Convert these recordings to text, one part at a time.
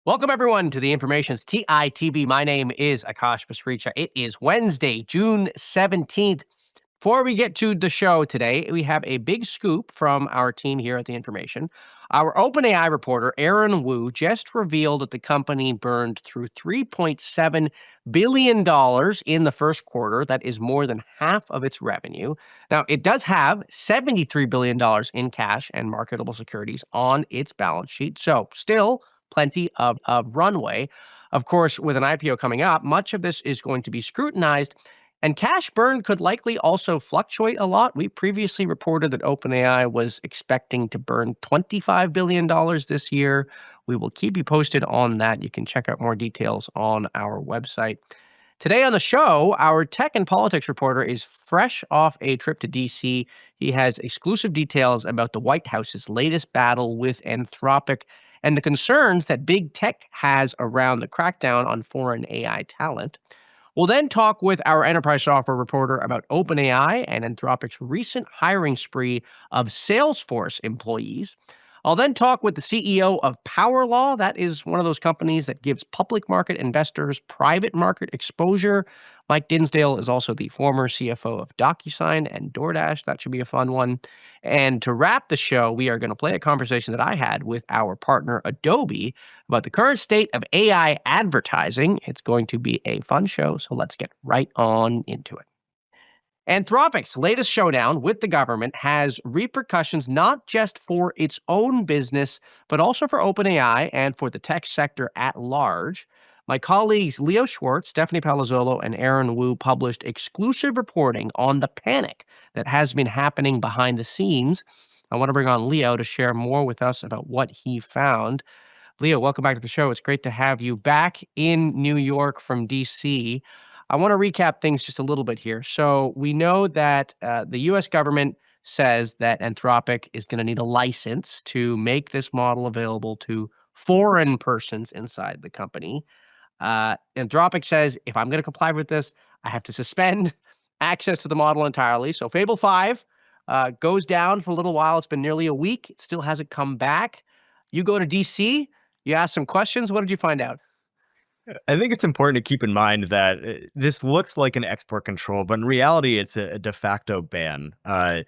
Welcome, everyone, to the Information's TITV. My name is Akash Pasricha. It is Wednesday, June 17th. Before we get to the show today, we have a big scoop from our team here at the Information. Our OpenAI reporter, Aaron Wu, just revealed that the company burned through $3.7 billion in the first quarter. That is more than half of its revenue. Now, it does have $73 billion in cash and marketable securities on its balance sheet. So, still plenty of runway. Of course, with an IPO coming up, much of this is going to be scrutinized, and cash burn could likely also fluctuate a lot. We previously reported that OpenAI was expecting to burn $25 billion this year. We will keep you posted on that. You can check out more details on our website. Today on the show, our tech and politics reporter is fresh off a trip to DC. He has exclusive details about the White House's latest battle with Anthropic and the concerns that big tech has around the crackdown on foreign AI talent. We'll then talk with our enterprise software reporter about OpenAI and Anthropic's recent hiring spree of Salesforce employees. I'll then talk with the CEO of Law. That is one of those companies that gives public market investors private market exposure. Mike Dinsdale is also the former CFO of DocuSign and DoorDash. That should be a fun one. And to wrap the show, we are going to play a conversation that I had with our partner Adobe about the current state of AI advertising. It's going to be a fun show, so let's get right on into it. Anthropic's latest showdown with the government has repercussions not just for its own business, but also for OpenAI and for the tech sector at large. My colleagues Leo Schwartz, Stephanie Palazzolo, and Aaron Wu published exclusive reporting on the panic that has been happening behind the scenes. I want to bring on Leo to share more with us about what he found. Leo, welcome back to the show. It's great to have you back in New York from DC. I want to recap things just a little bit here. So we know that the U.S. government says that Anthropic is going to need a license to make this model available to foreign persons inside the company. Anthropic says, if I'm going to comply with this, I have to suspend access to the model entirely. So Fable 5 goes down for a little while. It's been nearly a week. It still hasn't come back. You go to DC, you ask some questions. What did you find out? I think it's important to keep in mind that this looks like an export control, but in reality, it's a de facto ban. The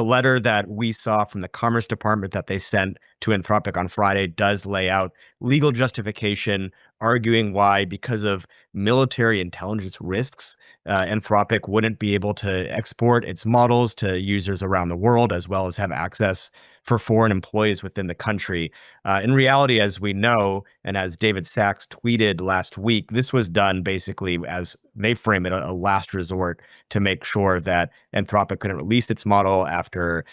letter that we saw from the Commerce Department that they sent to Anthropic on Friday does lay out legal justification, arguing why, because of military intelligence risks, Anthropic wouldn't be able to export its models to users around the world, as well as have access for foreign employees within the country. In reality, as we know, and as David Sachs tweeted last week, this was done basically, as they frame it, a last resort to make sure that Anthropic couldn't release its model after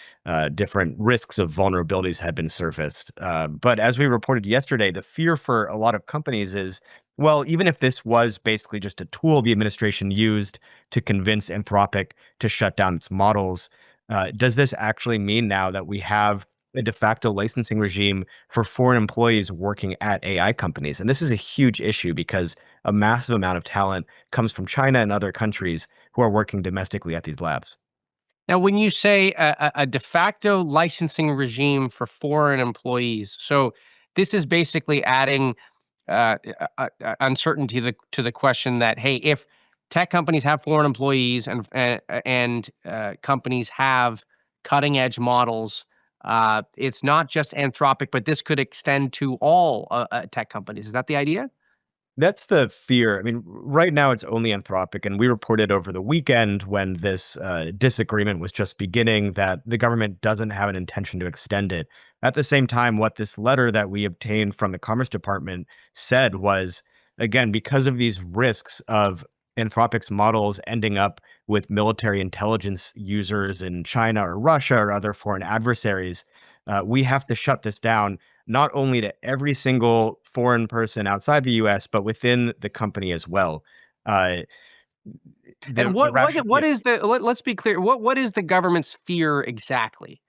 different risks of vulnerabilities had been surfaced. But as we reported yesterday, the fear for a lot of companies is, well, even if this was basically just a tool the administration used to convince Anthropic to shut down its models, does this actually mean now that we have a de facto licensing regime for foreign employees working at AI companies? And this is a huge issue because a massive amount of talent comes from China and other countries who are working domestically at these labs. Now, when you say a de facto licensing regime for foreign employees, so this is basically adding uncertainty to the question that, hey, if tech companies have foreign employees and companies have cutting edge models, it's not just Anthropic, but this could extend to all tech companies. Is that the idea? That's the fear. I mean, right now it's only Anthropic, and we reported over the weekend when this disagreement was just beginning that the government doesn't have an intention to extend it. At the same time, what this letter that we obtained from the Commerce Department said was, again, because of these risks of Anthropic's models ending up with military intelligence users in China or Russia or other foreign adversaries, we have to shut this down, not only to every single foreign person outside the US, but within the company as well. Uh, And what is the let's be clear, what is the government's fear exactly?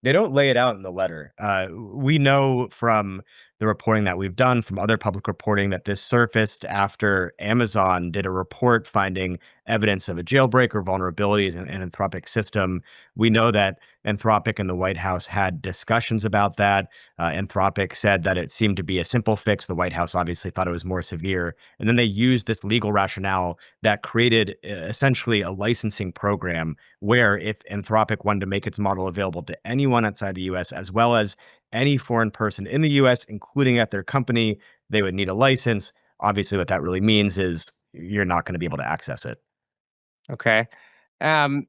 They don't lay it out in the letter. We know from the reporting that we've done, from other public reporting, that this surfaced after Amazon did a report finding evidence of a jailbreak or vulnerabilities in an Anthropic system. We know that Anthropic and the White House had discussions about that. Anthropic said that it seemed to be a simple fix. The White House obviously thought it was more severe. And then they used this legal rationale that created essentially a licensing program where if Anthropic wanted to make its model available to anyone outside the US, as well as any foreign person in the US, including at their company, they would need a license. Obviously, what that really means is you're not going to be able to access it. Okay. Um,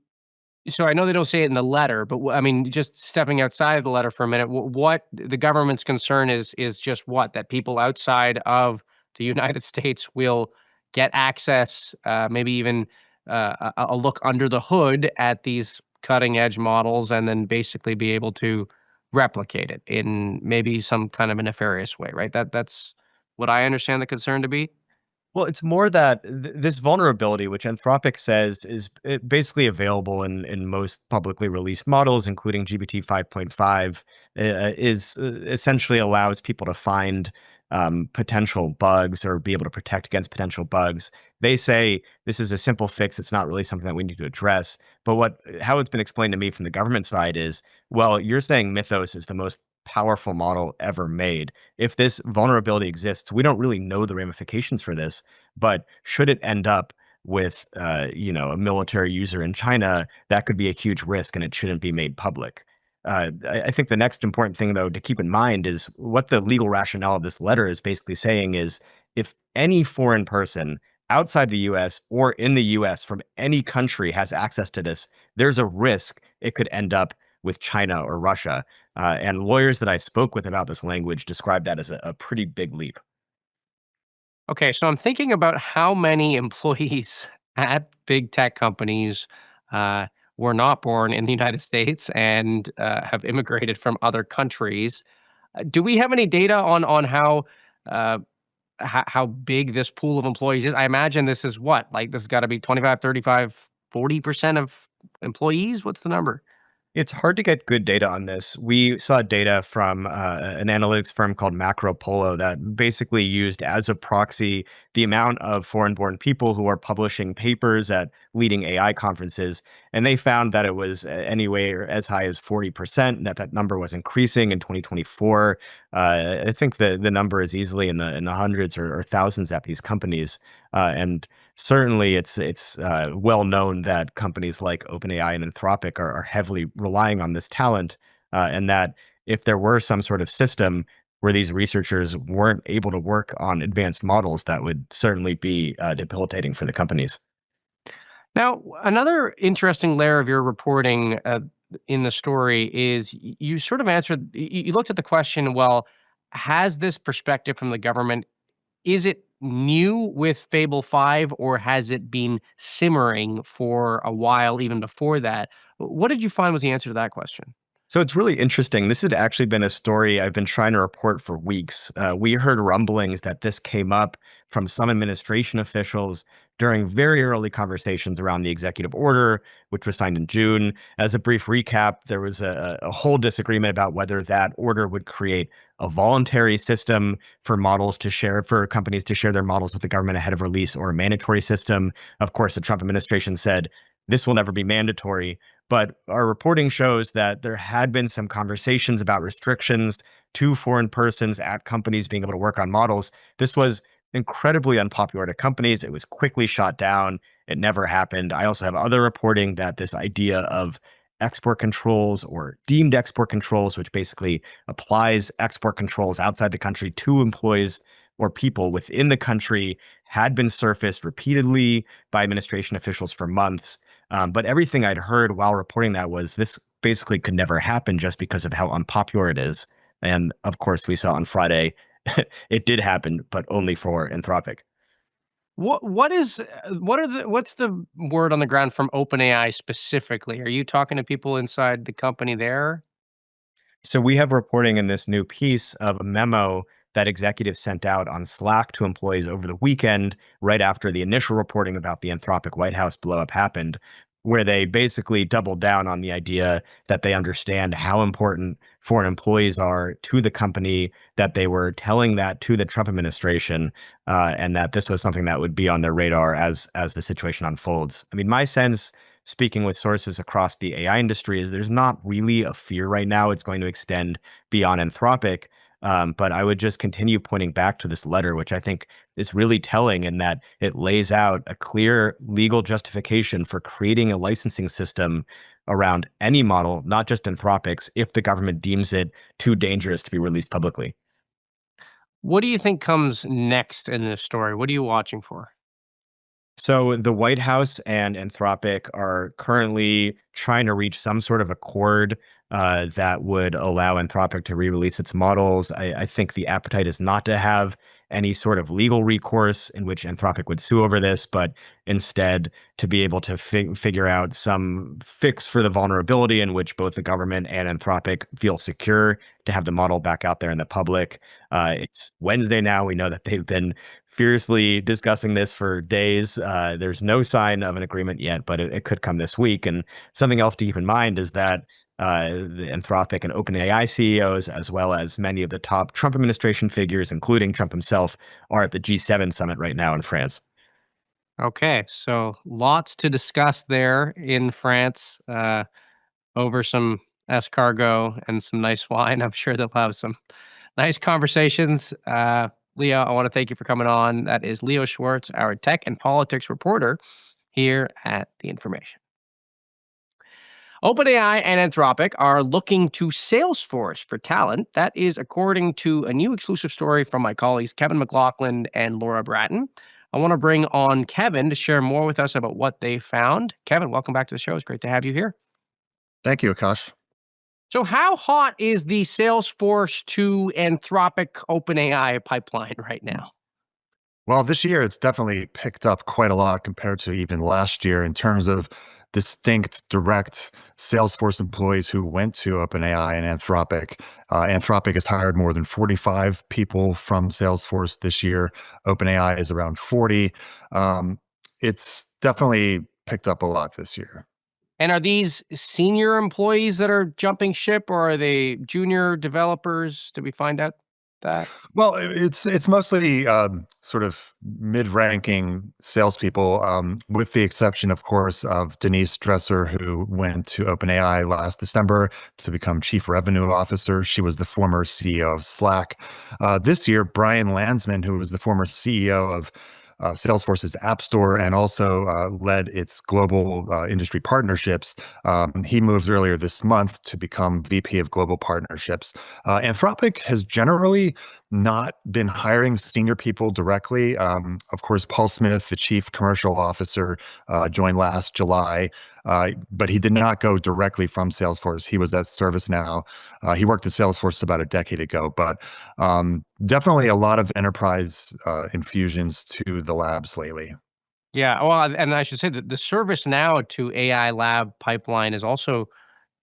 So I know they don't say it in the letter, but I mean, just stepping outside of the letter for a minute, what the government's concern is just what, that people outside of the United States will get access, maybe even a look under the hood at these cutting edge models, and then basically be able to replicate it in maybe some kind of a nefarious way, right? That's what I understand the concern to be. Well, it's more that this vulnerability, which Anthropic says is basically available in most publicly released models, including GPT 5.5, is essentially allows people to find potential bugs or be able to protect against potential bugs. They say this is a simple fix. It's not really something that we need to address. But how it's been explained to me from the government side is, well, you're saying Mythos is the most powerful model ever made. If this vulnerability exists, we don't really know the ramifications for this, but should it end up with a military user in China, that could be a huge risk and it shouldn't be made public. I think the next important thing, though, to keep in mind is what the legal rationale of this letter is basically saying is if any foreign person outside the US or in the US from any country has access to this, there's a risk it could end up with China or Russia. And lawyers that I spoke with about this language described that as a pretty big leap. Okay, so I'm thinking about how many employees at big tech companies uh, were not born in the United States and have immigrated from other countries. Do we have any data on uh, how big this pool of employees is? I imagine this is what, like this has got to be 25, 35, 40% of employees. What's the number? It's hard to get good data on this. We saw data from an analytics firm called Macro Polo that basically used as a proxy the amount of foreign-born people who are publishing papers at leading AI conferences, and they found that it was anywhere as high as 40%. That number was increasing in 2024. I think the number is easily in the hundreds or thousands at these companies, and certainly, it's well known that companies like OpenAI and Anthropic are heavily relying on this talent, and that if there were some sort of system where these researchers weren't able to work on advanced models, that would certainly be debilitating for the companies. Now, another interesting layer of your reporting in the story is you sort of answered, you looked at the question, well, has this perspective from the government, is it new with Fable 5 or has it been simmering for a while even before that? What did you find was the answer to that question? So it's really interesting. This had actually been a story I've been trying to report for weeks. We heard rumblings that this came up from some administration officials during very early conversations around the executive order, which was signed in June. As a brief recap, there was a whole disagreement about whether that order would create a voluntary system for for companies to share their models with the government ahead of release, or a mandatory system. Of course, the Trump administration said this will never be mandatory. But our reporting shows that there had been some conversations about restrictions to foreign persons at companies being able to work on models. This was incredibly unpopular to companies. It was quickly shot down. It never happened. I also have other reporting that this idea of export controls or deemed export controls, which basically applies export controls outside the country to employees or people within the country, had been surfaced repeatedly by administration officials for months. But everything I'd heard while reporting that was this basically could never happen just because of how unpopular it is. And of course, we saw on Friday it did happen, but only for Anthropic. What's the word on the ground from OpenAI specifically? Are you talking to people inside the company there? So we have reporting in this new piece of a memo that executives sent out on Slack to employees over the weekend, right after the initial reporting about the Anthropic White House blowup happened, where they basically doubled down on the idea that they understand how important foreign employees are to the company, that they were telling that to the Trump administration, and that this was something that would be on their radar as the situation unfolds. I mean, my sense, speaking with sources across the AI industry, is there's not really a fear right now it's going to extend beyond Anthropic. But I would just continue pointing back to this letter, which I think is really telling in that it lays out a clear legal justification for creating a licensing system around any model, not just Anthropic's, if the government deems it too dangerous to be released publicly. What do you think comes next in this story? What are you watching for? So the White House and Anthropic are currently trying to reach some sort of accord that would allow Anthropic to re-release its models. I think the appetite is not to have any sort of legal recourse in which Anthropic would sue over this, but instead to be able to figure out some fix for the vulnerability in which both the government and Anthropic feel secure to have the model back out there in the public. It's Wednesday now. We know that they've been fiercely discussing this for days. There's no sign of an agreement yet, but it could come this week. And something else to keep in mind is that the Anthropic and OpenAI CEOs, as well as many of the top Trump administration figures, including Trump himself, are at the G7 summit right now in France. Okay, so lots to discuss there in France over some escargot and some nice wine. I'm sure they'll have some nice conversations. Leo, I want to thank you for coming on. That is Leo Schwartz, our tech and politics reporter here at The Information. OpenAI and Anthropic are looking to Salesforce for talent. That is according to a new exclusive story from my colleagues Kevin McLaughlin and Laura Bratton. I want to bring on Kevin to share more with us about what they found. Kevin, welcome back to the show. It's great to have you here. Thank you, Akash. So, how hot is the Salesforce to Anthropic OpenAI pipeline right now? Well, this year it's definitely picked up quite a lot compared to even last year in terms of distinct direct Salesforce employees who went to OpenAI and Anthropic. Anthropic has hired more than 45 people from Salesforce this year. OpenAI is around 40. It's definitely picked up a lot this year. And are these senior employees that are jumping ship, or are they junior developers? Did we find out that? Well, it's mostly sort of mid-ranking salespeople, with the exception, of course, of Denise Dresser, who went to OpenAI last December to become Chief Revenue Officer. She was the former CEO of Slack. This year, Brian Landsman, who was the former CEO of Salesforce's App Store and also led its global industry partnerships. He moved earlier this month to become VP of Global Partnerships. Anthropic has generally not been hiring senior people directly. Of course, Paul Smith, the Chief Commercial Officer, joined last July, but he did not go directly from Salesforce. He was at ServiceNow. He worked at Salesforce about a decade ago, but definitely a lot of enterprise infusions to the labs lately. Yeah, well, and I should say that the ServiceNow to AI lab pipeline is also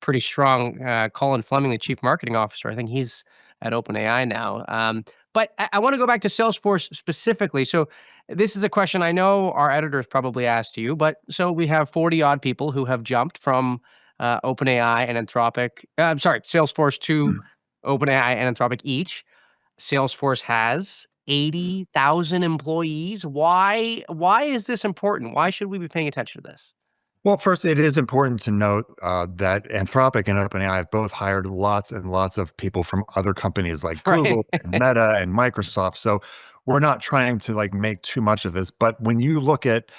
pretty strong. Colin Fleming, the chief marketing officer, I think he's at OpenAI now. But I want to go back to Salesforce specifically. So this is a question I know our editors probably asked you, but so we have 40 odd people who have jumped from OpenAI and Anthropic. I'm sorry, Salesforce to OpenAI and Anthropic each. Salesforce has 80,000 employees. Why is this important? Why should we be paying attention to this? Well, first, it is important to note that Anthropic and OpenAI have both hired lots and lots of people from other companies like Right. Google and Meta and Microsoft. So we're not trying to like make too much of this. But when you look at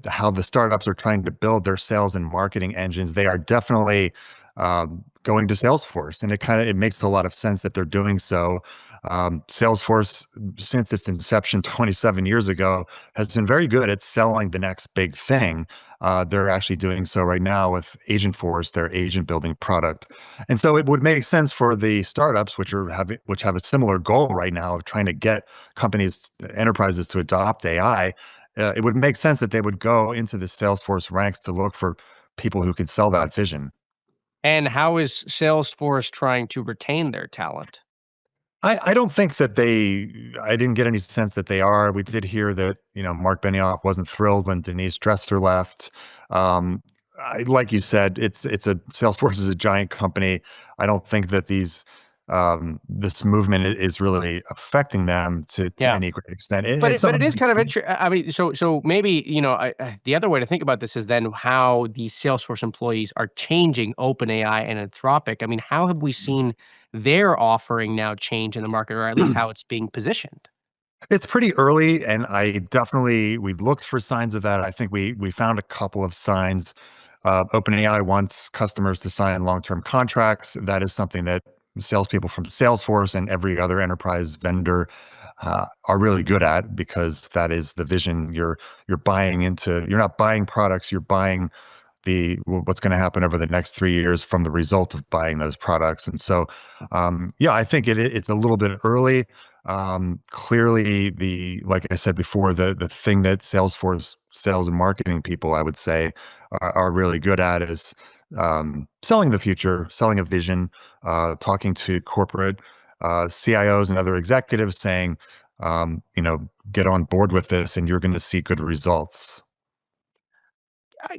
how the startups are trying to build their sales and marketing engines, they are definitely going to Salesforce, and it makes a lot of sense that they're doing so. Salesforce, since its inception 27 years ago, has been very good at selling the next big thing. They're actually doing so right now with Agentforce, their agent building product. And so it would make sense for the startups, which have a similar goal right now of trying to get enterprises to adopt AI. It would make sense that they would go into the Salesforce ranks to look for people who could sell that vision. And how is Salesforce trying to retain their talent? I don't think that I didn't get any sense that they are. We did hear that, Mark Benioff wasn't thrilled when Denise Dresser left. Like you said, Salesforce is a giant company. I don't think that this movement is really affecting them to Yeah. any great extent. But It's it something is kind of interesting. I mean, so maybe, the other way to think about this is then how these Salesforce employees are changing OpenAI and Anthropic. I mean, how have we seen their offering now change in the market, or at least how it's being positioned? it's pretty early, and we looked for signs of that. I think we found a couple of signs. OpenAI wants customers to sign long-term contracts. That is something that salespeople from Salesforce and every other enterprise vendor are really good at, because that is the vision. You're buying into. You're not buying products. You're buying what's going to happen over the next 3 years from the result of buying those products. And so, yeah, I think it's a little bit early. Clearly, like I said before, the thing that Salesforce sales and marketing people, I would say, are really good at is selling the future, selling a vision, talking to corporate CIOs and other executives, saying, get on board with this, and you're going to see good results.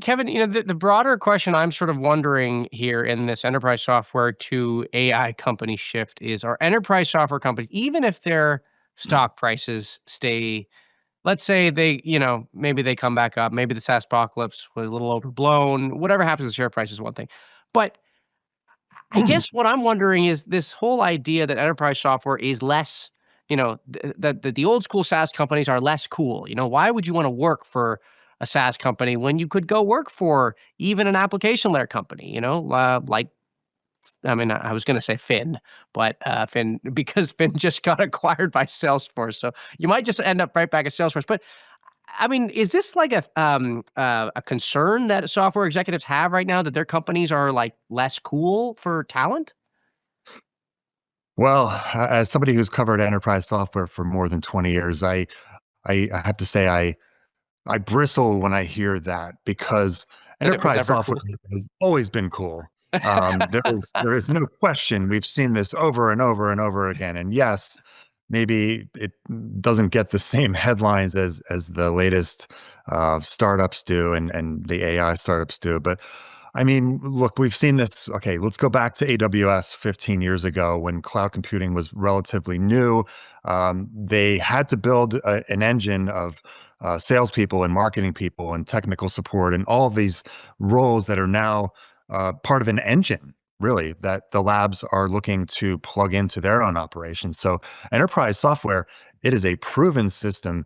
Kevin, the broader question I'm sort of wondering here in this enterprise software to AI company shift is, are enterprise software companies, even if their stock prices stay, let's say they, maybe they come back up, maybe the SaaS apocalypse was a little overblown, whatever happens to share price is one thing. But I guess what I'm wondering is this whole idea that enterprise software is less, that the old school SaaS companies are less cool. Why would you want to work for a SaaS company when you could go work for even an application layer company? Like, I mean, I was going to say Fin, but Fin because Fin just got acquired by Salesforce, so you might just end up right back at Salesforce. But I mean, is this like a concern that software executives have right now, that their companies are like less cool for talent? Well, as somebody who's covered enterprise software for more than 20 years, I have to say I bristle when I hear that, because That it was enterprise ever software cool. has always been cool. There is no question. We've seen this over and over and over again. And yes, maybe it doesn't get the same headlines as the latest startups do, and the AI startups do. But I mean, look, we've seen this. Okay, let's go back to AWS 15 years ago when cloud computing was relatively new. They had to build an engine of salespeople and marketing people and technical support and all of these roles that are now part of an engine, really, that the labs are looking to plug into their own operations. So, enterprise software, it is a proven system.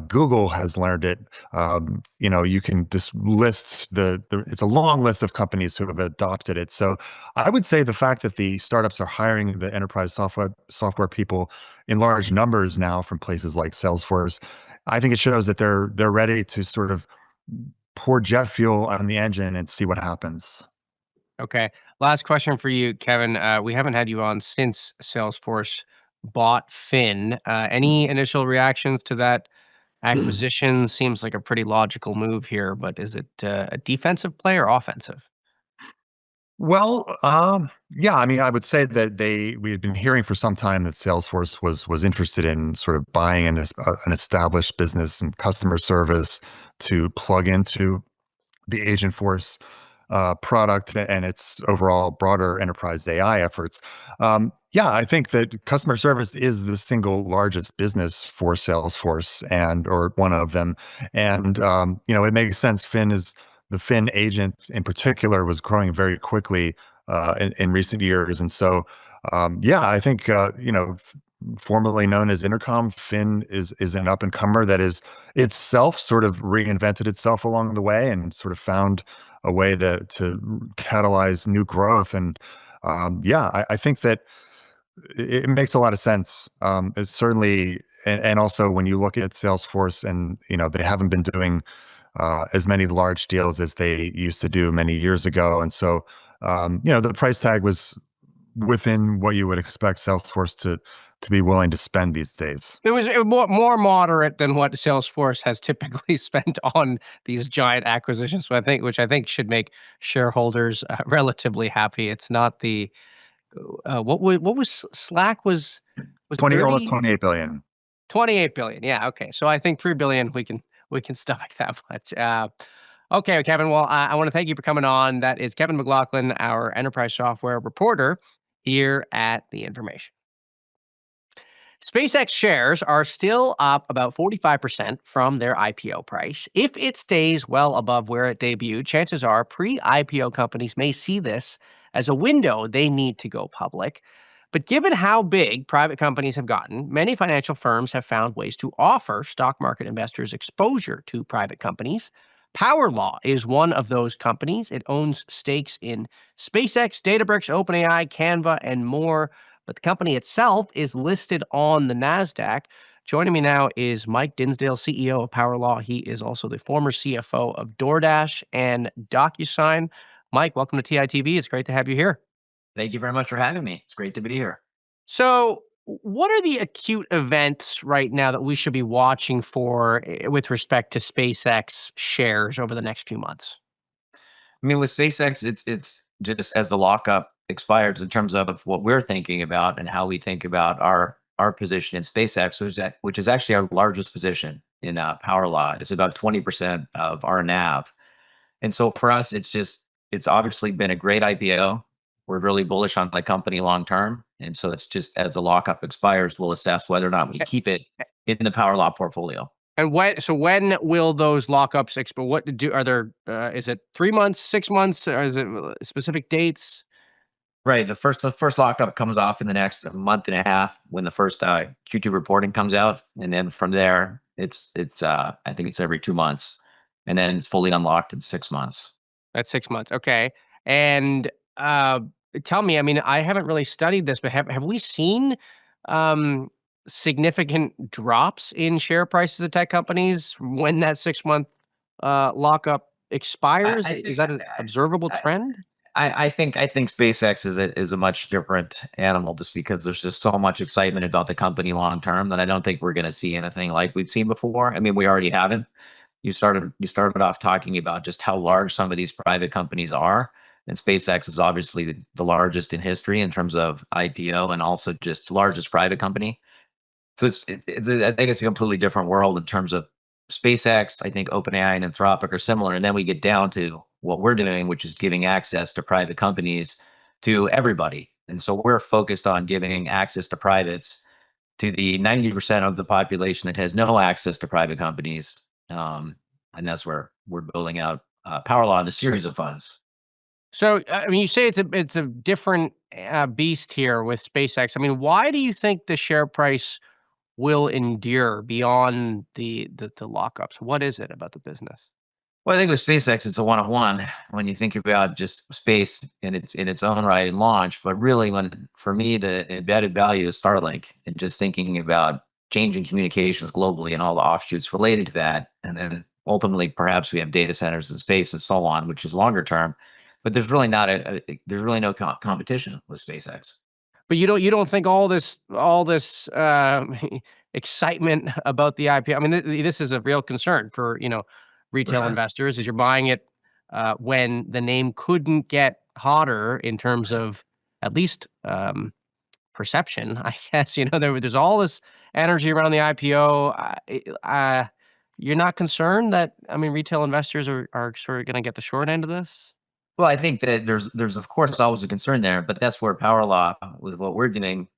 Google has learned it. You can just list it's a long list of companies who have adopted it. So, I would say the fact that the startups are hiring the enterprise software people in large numbers now from places like Salesforce, I think it shows that they're ready to sort of pour jet fuel on the engine and see what happens. Okay. Last question for you, Kevin. We haven't had you on since Salesforce bought Fin. Any initial reactions to that acquisition? Seems like a pretty logical move here, but is it a defensive play or offensive? Well, yeah, I mean, I would say that we had been hearing for some time that Salesforce was interested in sort of buying an established business and customer service to plug into the Agentforce product and its overall broader enterprise AI efforts. Yeah, I think that customer service is the single largest business for Salesforce, or one of them. And it makes sense. The Fin agent in particular was growing very quickly in recent years, and so yeah, I think formerly known as Intercom, Fin is an up and comer that is itself sort of reinvented itself along the way and sort of found a way to catalyze new growth. And yeah, I think that it makes a lot of sense. It's certainly, and also when you look at Salesforce, and they haven't been doing as many large deals as they used to do many years ago, and so the price tag was within what you would expect Salesforce to be willing to spend these days. It was more moderate than what Salesforce has typically spent on these giant acquisitions. So which I think should make shareholders relatively happy. It's not the what was Slack was 20, almost 30 28 billion. 28 billion. Yeah, okay. So I think 3 billion we can stomach that much. Okay, Kevin. Well, I want to thank you for coming on. That is Kevin McLaughlin, our enterprise software reporter here at The Information. SpaceX shares are still up about 45% from their IPO price. If it stays well above where it debuted, chances are pre-IPO companies may see this as a window they need to go public. But given how big private companies have gotten, many financial firms have found ways to offer stock market investors exposure to private companies. Power Law is one of those companies. It owns stakes in SpaceX, Databricks, OpenAI, Canva, and more, but the company itself is listed on the NASDAQ. Joining me now is Mike Dinsdale, CEO of Power Law. He is also the former CFO of DoorDash and DocuSign. Mike, welcome to TITV. It's great to have you here. Thank you very much for having me. It's great to be here. So, what are the acute events right now that we should be watching for with respect to SpaceX shares over the next few months? I mean, with SpaceX, it's just as the lockup expires in terms of what we're thinking about and how we think about our position in SpaceX, which is actually our largest position in Power Law. It's about 20% of our NAV. And so for us, it's obviously been a great IPO. We're really bullish on the company long term. And so it's just as the lockup expires, we'll assess whether or not we keep it in the Power Law portfolio. And when will those lockups expire? What to do? Are there? Is it 3 months, 6 months, or is it specific dates? Right. The first lockup comes off in the next month and a half when the first Q2 reporting comes out, and then from there, it's I think it's every 2 months, and then it's fully unlocked in 6 months. That's 6 months. Okay. And tell me, I mean, I haven't really studied this, but have we seen um, significant drops in share prices of tech companies when that 6 month lockup expires? I Is think that an observable I, trend? I think SpaceX is a much different animal just because there's just so much excitement about the company long term that I don't think we're going to see anything like we've seen before. I mean, we already haven't. You started off talking about just how large some of these private companies are, and SpaceX is obviously the largest in history in terms of IPO and also just largest private company. So I think it's a completely different world in terms of SpaceX. I think OpenAI and Anthropic are similar, and then we get down to what we're doing, which is giving access to private companies to everybody. And so we're focused on giving access to privates to the 90% of the population that has no access to private companies. And that's where we're building out Power Law and a series of funds. So, I mean, you say it's a different beast here with SpaceX. I mean, why do you think the share price will endure beyond the lockups? What is it about the business? Well, I think with SpaceX, it's a one of one when you think about just space in its own right and launch. But really, when for me, the embedded value is Starlink and just thinking about changing communications globally and all the offshoots related to that, and then ultimately, perhaps we have data centers in space and so on, which is longer term. But there's really not there's really no competition with SpaceX. But you don't think all this excitement about the IPO? I mean, this is a real concern for For retail sure. investors. Is you're buying it when the name couldn't get hotter in terms of at least perception. I guess there's all this energy around the IPO. You're not concerned that retail investors are sort of going to get the short end of this? Well, I think that there's of course always a concern there, but that's where Power Law, with what we're doing,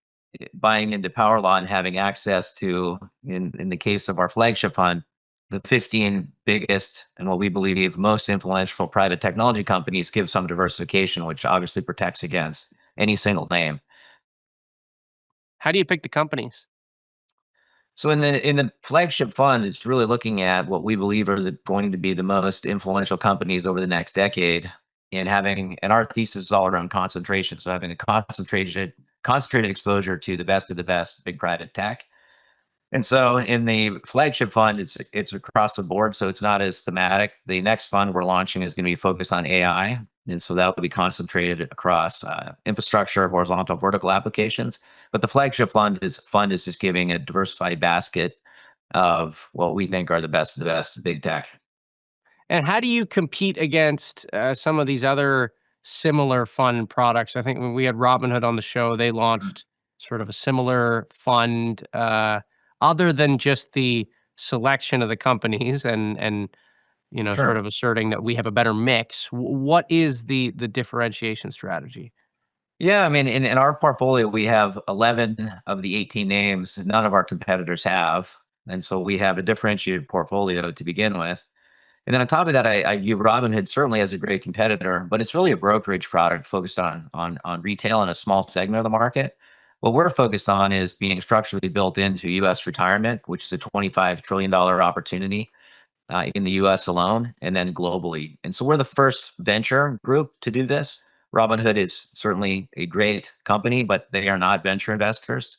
buying into Power Law and having access to, in the case of our flagship fund, the 15 biggest and what we believe most influential private technology companies give some diversification, which obviously protects against any single name. How do you pick the companies? So in the flagship fund, it's really looking at what we believe are going to be the most influential companies over the next decade, and our thesis is all around concentration. So having a concentrated exposure to the best of the best big private tech. And so in the flagship fund, it's across the board, so it's not as thematic. The next fund we're launching is going to be focused on AI, and so that will be concentrated across infrastructure, horizontal, vertical applications. But the flagship fund is just giving a diversified basket of what we think are the best of the best big tech. And how do you compete against some of these other similar fund products? I think when we had Robinhood on the show, they launched sort of a similar fund, other than just the selection of the companies and sort Sure. of asserting that we have a better mix. What is the differentiation strategy? Yeah, I mean, in our portfolio, we have 11 of the 18 names none of our competitors have. And so we have a differentiated portfolio to begin with. And then on top of that, I view Robinhood certainly as a great competitor, but it's really a brokerage product focused on retail and a small segment of the market. What we're focused on is being structurally built into U.S. retirement, which is a $25 trillion opportunity in the US alone and then globally. And so we're the first venture group to do this. Robinhood is certainly a great company, but they are not venture investors.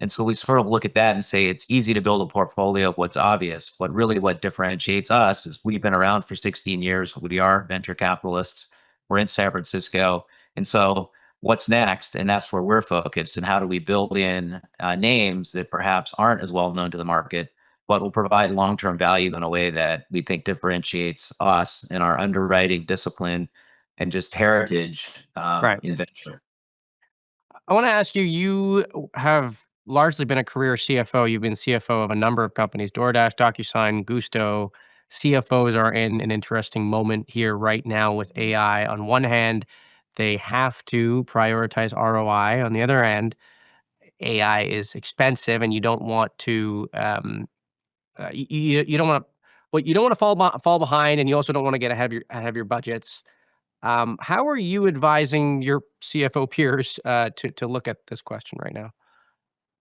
And so we sort of look at that and say it's easy to build a portfolio of what's obvious. But really, what differentiates us is we've been around for 16 years. We are venture capitalists. We're in San Francisco. And so, what's next? And that's where we're focused. And how do we build in names that perhaps aren't as well known to the market, but will provide long term value in a way that we think differentiates us in our underwriting discipline and just heritage Right. in venture? I want to ask you, you have largely been a career CFO. You've been CFO of a number of companies, DoorDash, DocuSign, Gusto. CFOs are in an interesting moment here right now with AI. On one hand, they have to prioritize ROI. On the other hand, AI is expensive, and you don't want to you don't want to you don't want to fall behind, and you also don't want to get ahead of your budgets. How are you advising your CFO peers to look at this question right now?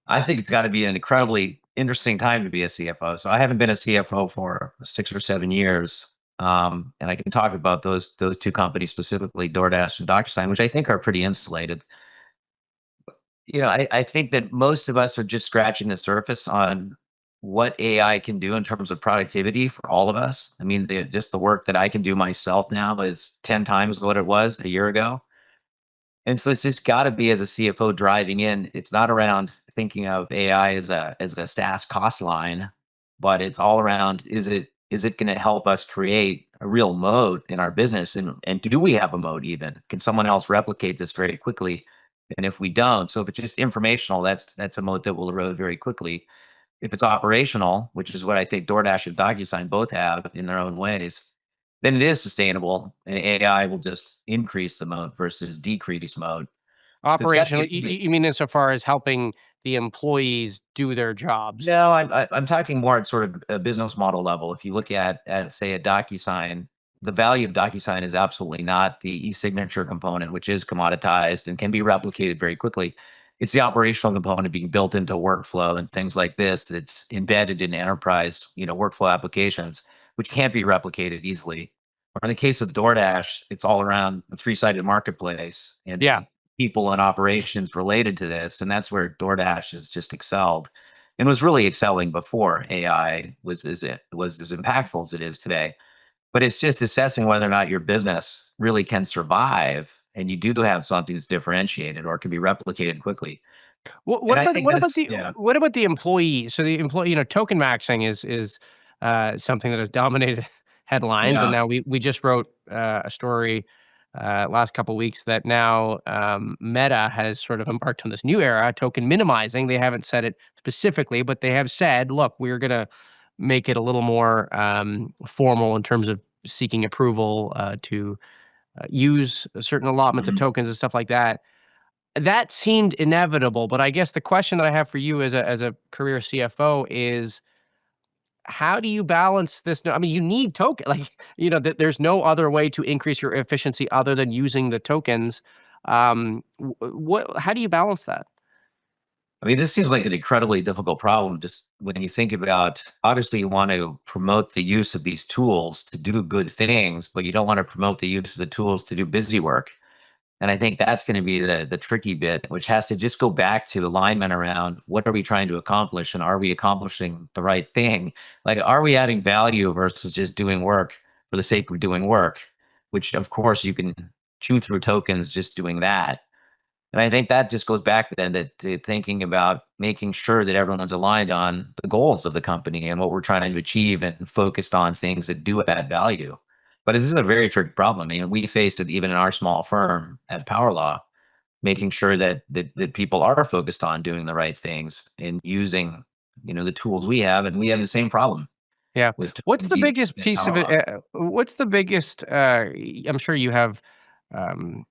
I think it's got to be an incredibly interesting time to be a CFO. So I haven't been a CFO for 6 or 7 years, and I can talk about those two companies specifically, DoorDash and DocuSign, which I think are pretty insulated. I think that most of us are just scratching the surface on what AI can do in terms of productivity for all of us. I mean, just the work that I can do myself now is 10 times what it was a year ago. And so it's just got to be as a CFO driving in. It's not around thinking of AI as a SaaS cost line, but it's all around is it going to help us create a real moat in our business, and do we have a moat even? Can someone else replicate this very quickly? And if we don't, so if it's just informational, that's a moat that will erode very quickly. If it's operational, which is what I think DoorDash and DocuSign both have in their own ways, then it is sustainable, and AI will just increase the moat versus decrease moat. So it's got to Operationally, be. you mean insofar as helping the employees do their jobs? No, I'm talking more at sort of a business model level. If you look at say a DocuSign, the value of DocuSign is absolutely not the e-signature component, which is commoditized and can be replicated very quickly. It's the operational component being built into workflow and things like this that's embedded in enterprise, workflow applications, which can't be replicated easily. Or in the case of DoorDash, it's all around the three-sided marketplace and Yeah. people and operations related to this. And that's where DoorDash has just excelled and was really excelling before AI was as impactful as it is today. But it's just assessing whether or not your business really can survive and you do have something that's differentiated or can be replicated quickly. What And what I about think what about that's the yeah. what about the employees? So the employee, token maxing is something that has dominated headlines, and Yeah. now we just wrote a story last couple weeks that now Meta has sort of embarked on this new era, token minimizing. They haven't said it specifically, but they have said, "Look, we're going to make it a little more formal in terms of seeking approval to use certain allotments of Mhm. tokens and stuff like that." That seemed inevitable, but I guess the question that I have for you as a career CFO is, how do you balance this? I mean, you need token like, there's no other way to increase your efficiency other than using the tokens. How do you balance that? I mean, this seems like an incredibly difficult problem just when you think about obviously you want to promote the use of these tools to do good things, but you don't want to promote the use of the tools to do busy work. And I think that's going to be the tricky bit, which has to just go back to alignment around what are we trying to accomplish and are we accomplishing the right thing? Like, are we adding value versus just doing work for the sake of doing work, which of course you can chew through tokens just doing that. And I think that just goes back then to thinking about making sure that everyone's aligned on the goals of the company and what we're trying to achieve and focused on things that do add value. But this is a very tricky problem. I mean, we face it even in our small firm at Power Law, making sure that people are focused on doing the right things and using, the tools we have, and we have the same problem. Yeah. with What's the GDP biggest and piece of it? power. What's the biggest? I'm sure you have um,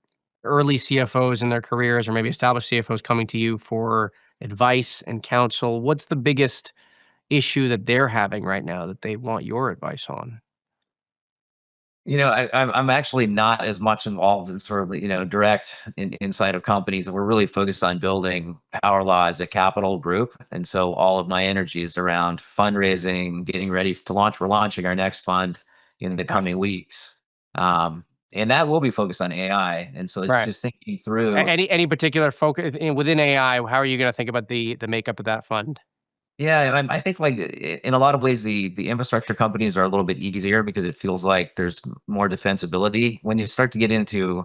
early CFOs in their careers, or maybe established CFOs coming to you for advice and counsel. What's the biggest issue that they're having right now that they want your advice on? I'm actually not as much involved in sort of direct inside of companies. We're really focused on building Power Law as a capital group, and so all of my energy is around fundraising, getting ready to launch. We're launching our next fund in the coming weeks, and that will be focused on AI. And so it's Right. just thinking through. Any particular focus within AI? How are you going to think about the makeup of that fund? Yeah, I think like in a lot of ways, the infrastructure companies are a little bit easier because it feels like there's more defensibility. When you start to get into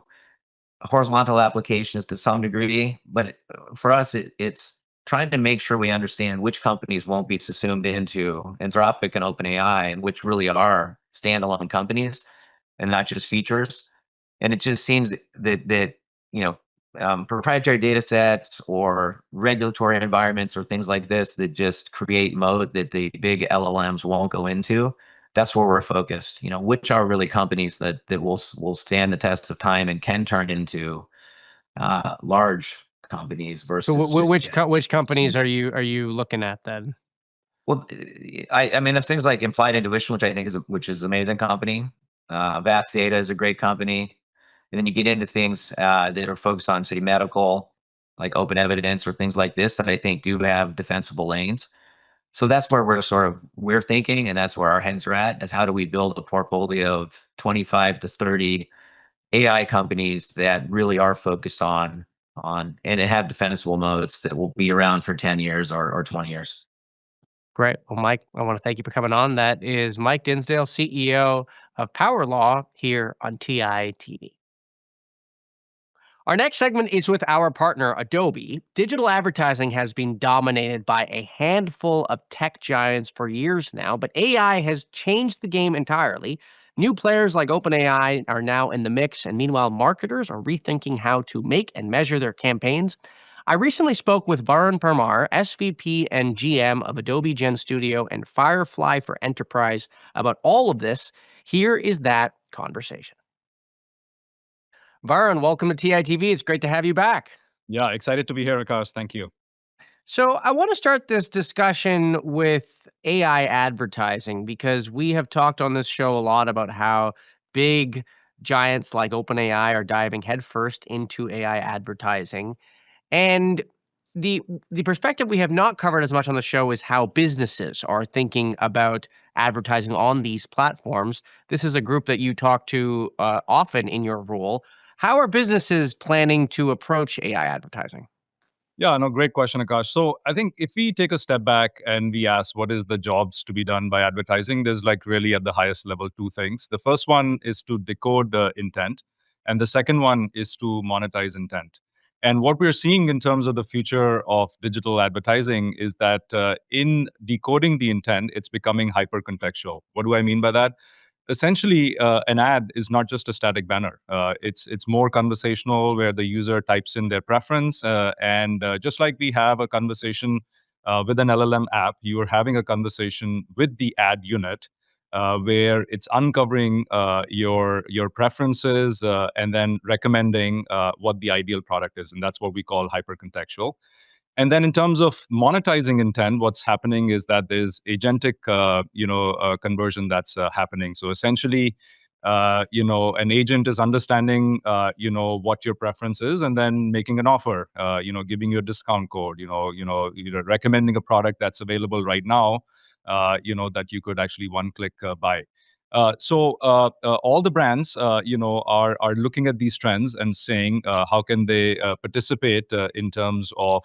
horizontal applications to some degree, but for us, it's trying to make sure we understand which companies won't be subsumed into Anthropic and OpenAI, and which really are standalone companies and not just features. And it just seems that you know proprietary data sets or regulatory environments or things like this that just create mode that the big LLMs won't go into. That's where we're focused. Which are really companies that will stand the test of time and can turn into large companies So, versus just which companies are you looking at then? well, I mean, there's things like Implied Intuition, which I think is an amazing company. Vast Data is a great company, and then you get into things that are focused on, say, medical, like Open Evidence or things like this that I think do have defensible lanes. So that's where we're thinking, and that's where our heads are at. Is how do we build a portfolio of 25 to 30 AI companies that really are focused on and have defensible modes that will be around for 10 years or 20 years. Great. Well, Mike, I want to thank you for coming on. That is Mike Dinsdale, CEO of Power Law here on TITV. Our next segment is with our partner, Adobe. Digital advertising has been dominated by a handful of tech giants for years now, but AI has changed the game entirely. New players like OpenAI are now in the mix, and meanwhile, marketers are rethinking how to make and measure their campaigns. I recently spoke with Varun Parmar, SVP and GM of Adobe Gen Studio and Firefly for Enterprise, about all of this. Here is that conversation. Varun, welcome to TITV. It's great to have you back. Yeah, excited to be here, Akash. Thank you. So, I want to start this discussion with AI advertising because we have talked on this show a lot about how big giants like OpenAI are diving headfirst into AI advertising. And the perspective we have not covered as much on the show is how businesses are thinking about advertising on these platforms. This is a group that you talk to often in your role. How are businesses planning to approach AI advertising? Yeah, no, great question, Akash. So I think if we take a step back and we ask what is the jobs to be done by advertising, there's like really at the highest level two things. The first one is to decode the intent, and the second one is to monetize intent. And what we're seeing in terms of the future of digital advertising is that in decoding the intent, it's becoming hyper contextual. What do I mean by that? Essentially, an ad is not just a static banner. It's more conversational, where the user types in their preference, and just like we have a conversation with an LLM app, you are having a conversation with the ad unit, where it's uncovering your preferences, and then recommending what the ideal product is, and that's what we call hypercontextual. And then in terms of monetizing intent, what's happening is that there's agentic, conversion that's happening. So essentially, an agent is understanding, what your preference is, and then making an offer, giving you a discount code, recommending a product that's available right now, that you could actually one-click buy. So all the brands, are looking at these trends and saying how can they participate in terms of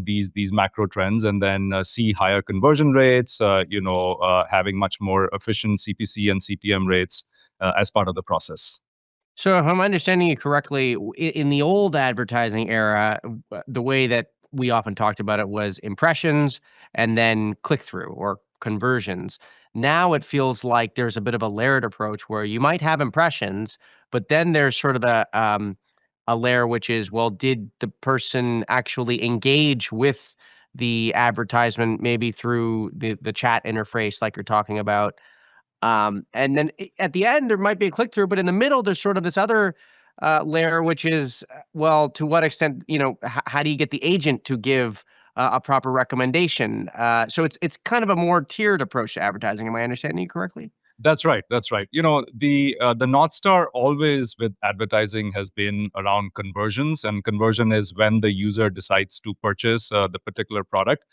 these macro trends, and then see higher conversion rates, having much more efficient CPC and CPM rates as part of the process. So, if I'm understanding you correctly, in the old advertising era, the way that we often talked about it was impressions and then click through or conversions. Now it feels like there's a bit of a layered approach where you might have impressions, but then there's sort of a layer which is, well, did the person actually engage with the advertisement, maybe through the chat interface like you're talking about. And then at the end, there might be a click through, but in the middle, there's sort of this other layer, which is, well, to what extent, how do you get the agent to give a proper recommendation? So it's kind of a more tiered approach to advertising. Am I understanding you correctly? That's right. That's right. The North Star always with advertising has been around conversions, and conversion is when the user decides to purchase the particular product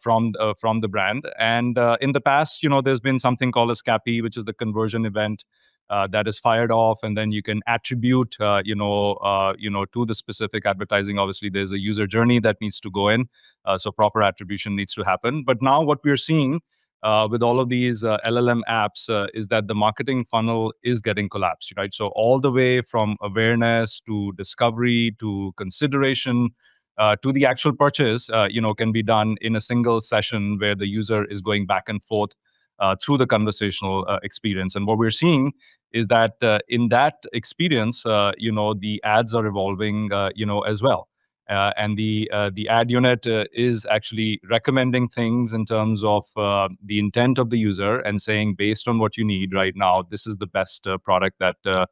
from the brand. And in the past, there's been something called a SCAPI, which is the conversion event that is fired off, and then you can attribute, to the specific advertising. Obviously, there's a user journey that needs to go in, so proper attribution needs to happen. But now, what we're seeing with all of these LLM apps is that the marketing funnel is getting collapsed, right? So all the way from awareness to discovery to consideration to the actual purchase, can be done in a single session where the user is going back and forth through the conversational experience. And what we're seeing is that in that experience, the ads are evolving, as well. And the ad unit is actually recommending things in terms of the intent of the user and saying, based on what you need right now, this is the best product that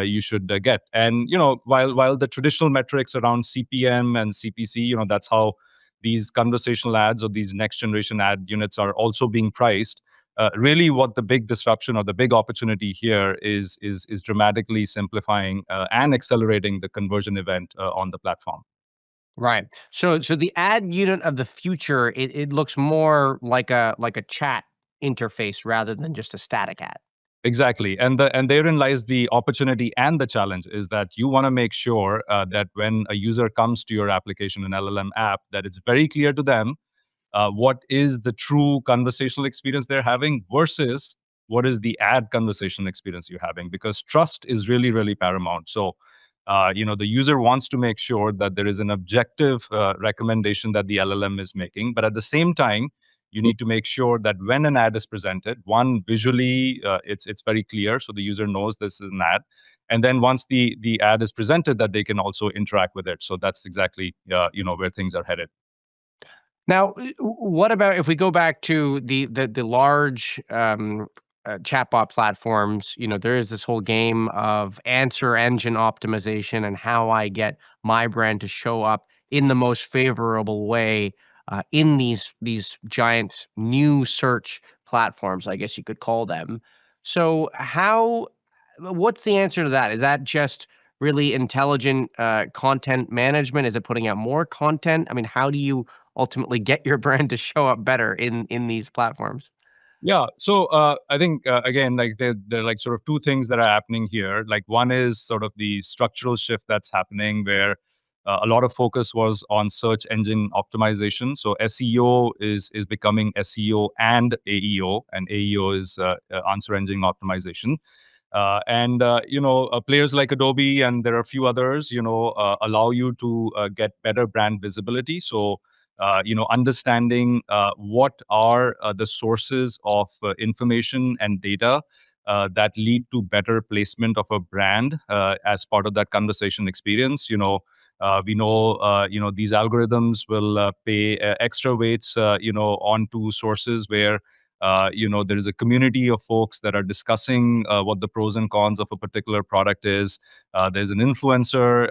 you should get. And while the traditional metrics around CPM and CPC, that's how these conversational ads or these next generation ad units are also being priced. Really, what the big disruption or the big opportunity here is dramatically simplifying and accelerating the conversion event on the platform. Right. So the ad unit of the future, it looks more like a chat interface rather than just a static ad. Exactly, and therein lies the opportunity and the challenge is that you want to make sure that when a user comes to your application, an LLM app, that it's very clear to them what is the true conversational experience they're having versus what is the ad conversational experience you're having, because trust is really, really paramount. So, the user wants to make sure that there is an objective recommendation that the LLM is making, but at the same time, you need to make sure that when an ad is presented, one, visually, it's very clear, so the user knows this is an ad. And then once the ad is presented, that they can also interact with it. So that's exactly where things are headed. Now, what about if we go back to the large chatbot platforms? There is this whole game of answer engine optimization and how I get my brand to show up in the most favorable way in these giant new search platforms, I guess you could call them. So, what's the answer to that? Is that just really intelligent content management? Is it putting out more content? I mean, how do you ultimately get your brand to show up better in these platforms? Yeah. So I think again, like there are like sort of two things that are happening here. Like one is sort of the structural shift that's happening where a lot of focus was on search engine optimization. So SEO is becoming SEO and AEO, and AEO is answer engine optimization. Players like Adobe and there are a few others, allow you to get better brand visibility. So understanding what are the sources of information and data that lead to better placement of a brand as part of that conversation experience. We know, these algorithms will pay extra weights, onto sources where there is a community of folks that are discussing what the pros and cons of a particular product is. There's an influencer,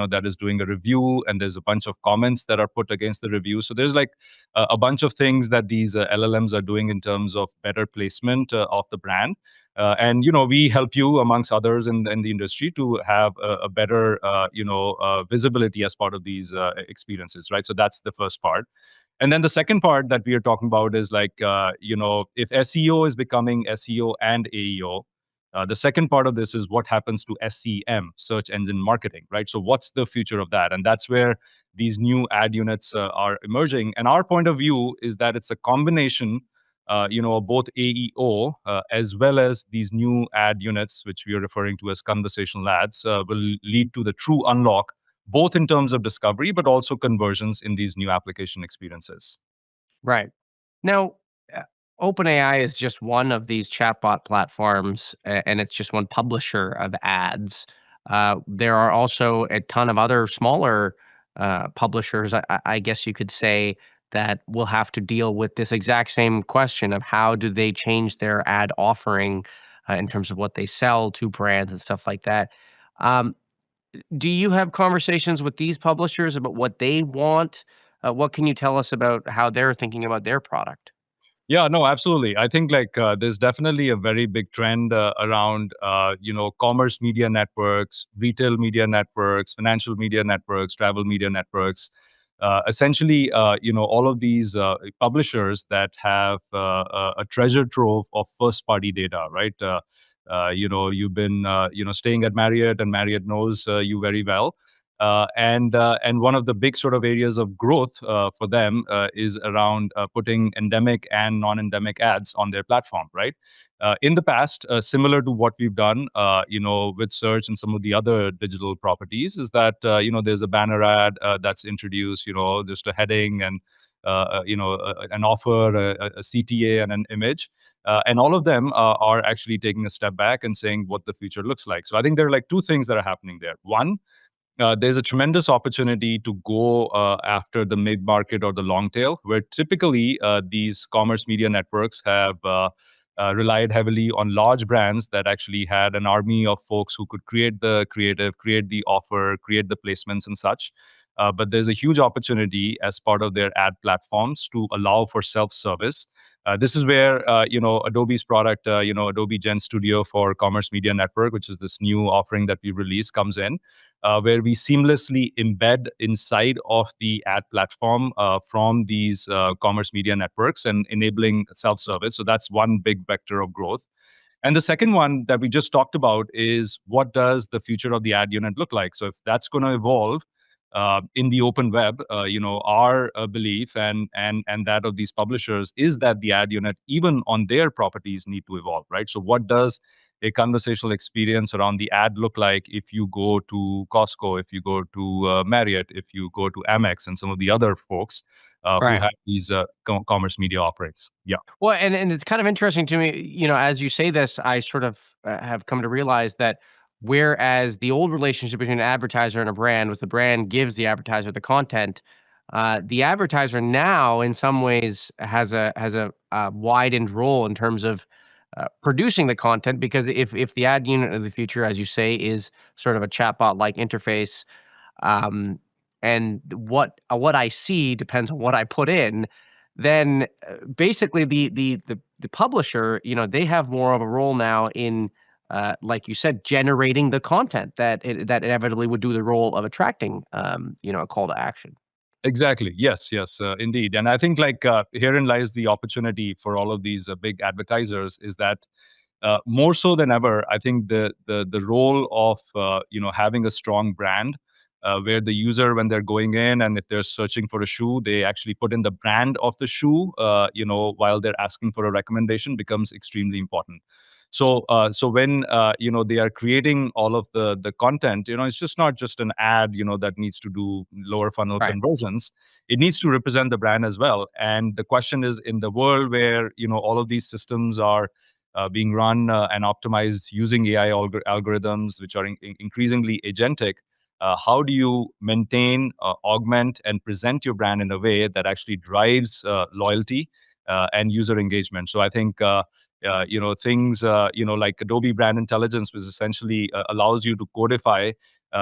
that is doing a review, and there's a bunch of comments that are put against the review. So there's like a bunch of things that these LLMs are doing in terms of better placement of the brand. We help you, amongst others in the industry, to have a better, visibility as part of these experiences, right? So that's the first part. And then the second part that we are talking about is like, if SEO is becoming SEO and AEO, the second part of this is what happens to SEM, search engine marketing, right? So what's the future of that? And that's where these new ad units are emerging. And our point of view is that it's a combination, of both AEO as well as these new ad units, which we are referring to as conversational ads, will lead to the true unlock both in terms of discovery, but also conversions in these new application experiences. Right. Now, uh, OpenAI is just one of these chatbot platforms, and it's just one publisher of ads. There are also a ton of other smaller publishers, I guess you could say, that will have to deal with this exact same question of how do they change their ad offering in terms of what they sell to brands and stuff like that. Um, do you have conversations with these publishers about what they want? What can you tell us about how they're thinking about their product? Yeah, no, absolutely. I think like there's definitely a very big trend around commerce media networks, retail media networks, financial media networks, travel media networks. Essentially, all of these publishers that have a treasure trove of first-party data, right? You've been staying at Marriott, and Marriott knows you very well. And one of the big sort of areas of growth for them is around putting endemic and non-endemic ads on their platform, right? In the past, similar to what we've done, with search and some of the other digital properties, is that there's a banner ad that's introduced, just a heading and an offer, a CTA, and an image. And all of them are actually taking a step back and saying what the future looks like. So I think there are like two things that are happening there. One, there's a tremendous opportunity to go after the mid market or the long tail, where typically these commerce media networks have relied heavily on large brands that actually had an army of folks who could create the creative, create the offer, create the placements and such. But there's a huge opportunity as part of their ad platforms to allow for self-service. This is where Adobe's product, Adobe Gen Studio for Commerce Media Network, which is this new offering that we released, comes in, where we seamlessly embed inside of the ad platform from these commerce media networks and enabling self-service. So that's one big vector of growth. And the second one that we just talked about is, what does the future of the ad unit look like? So if that's going to evolve in the open web, our belief and that of these publishers is that the ad unit, even on their properties, need to evolve, right? So what does a conversational experience around the ad look like if you go to Costco, if you go to Marriott, if you go to Amex and some of the other folks who Right. have these commerce media offerings? Yeah. Well, and it's kind of interesting to me, as you say this, I sort of have come to realize that whereas the old relationship between an advertiser and a brand was the brand gives the advertiser the content, the advertiser now in some ways has a widened role in terms of producing the content, because if the ad unit of the future, as you say, is sort of a chatbot like interface, um, and what I see depends on what I put in, then basically the publisher, they have more of a role now in, like you said, generating the content that inevitably would do the role of attracting, a call to action. Exactly. Yes, yes, indeed. And I think like herein lies the opportunity for all of these big advertisers, is that more so than ever, I think the role of having a strong brand, where the user, when they're going in and if they're searching for a shoe, they actually put in the brand of the shoe, while they're asking for a recommendation, becomes extremely important. So when they are creating all of the content, it's just not just an ad, that needs to do lower funnel Right. conversions. It needs to represent the brand as well. And the question is, in the world where all of these systems are being run and optimized using AI algorithms, which are increasingly agentic, how do you maintain, augment, and present your brand in a way that actually drives loyalty and user engagement? So I think things like Adobe Brand Intelligence, which essentially allows you to codify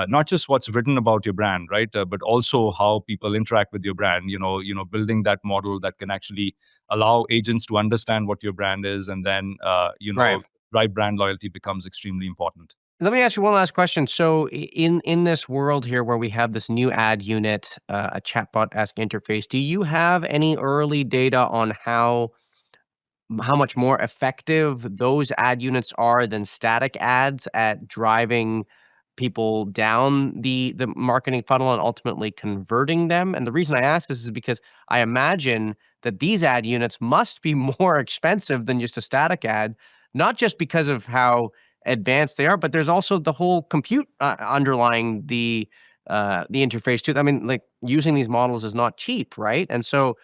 not just what's written about your brand, right, but also how people interact with your brand. Building that model that can actually allow agents to understand what your brand is, and then Right. drive brand loyalty becomes extremely important. Let me ask you one last question. So, in this world here where we have this new ad unit, a chatbot-esque interface, do you have any early data on how much more effective those ad units are than static ads at driving people down the marketing funnel and ultimately converting them? And the reason I ask this is because I imagine that these ad units must be more expensive than just a static ad, not just because of how advanced they are, but there's also the whole compute underlying the interface too. I mean, like, using these models is not cheap, right? And so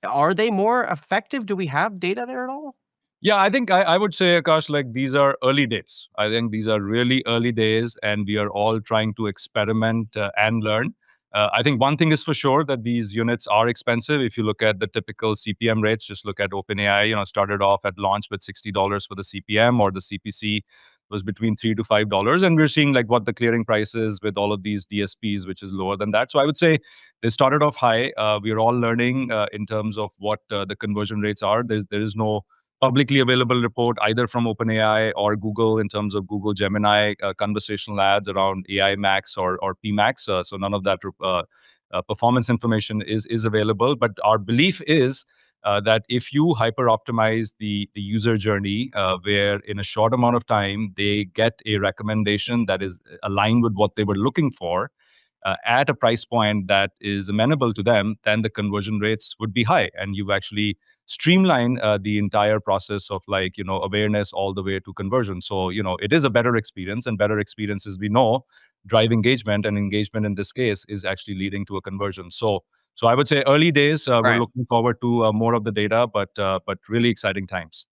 are they more effective? Do we have data there at all? Yeah, I think I would say, Akash, like these are early days. I think these are really early days, and we are all trying to experiment and learn. I think one thing is for sure that these units are expensive. If you look at the typical CPM rates, just look at OpenAI, started off at launch with $60 for the CPM, or the CPC was between $3 to $5. And we're seeing like what the clearing price is with all of these DSPs, which is lower than that. So I would say they started off high. We're all learning in terms of what the conversion rates are. There is no publicly available report either from OpenAI or Google in terms of Google Gemini conversational ads around AI Max or PMax. So none of that performance information is available. But our belief is that if you hyper optimize the user journey, where in a short amount of time they get a recommendation that is aligned with what they were looking for, at a price point that is amenable to them, then the conversion rates would be high, and you actually streamline the entire process of awareness all the way to conversion. So it is a better experience, and better experiences, we know, drive engagement, and engagement in this case is actually leading to a conversion. So I would say early days. We're Right. looking forward to more of the data, but really exciting times.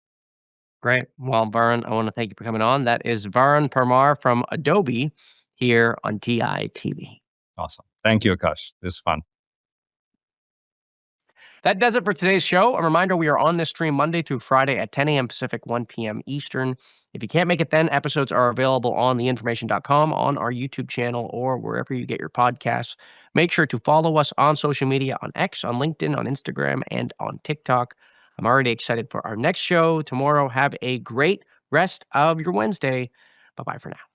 Great. Well, Varun, I want to thank you for coming on. That is Varun Parmar from Adobe here on TITV. Awesome. Thank you, Akash. This is fun. That does it for today's show. A reminder, we are on this stream Monday through Friday at 10 a.m. Pacific, 1 p.m. Eastern. If you can't make it then, episodes are available on theinformation.com, on our YouTube channel, or wherever you get your podcasts. Make sure to follow us on social media, on X, on LinkedIn, on Instagram, and on TikTok. I'm already excited for our next show tomorrow. Have a great rest of your Wednesday. Bye-bye for now.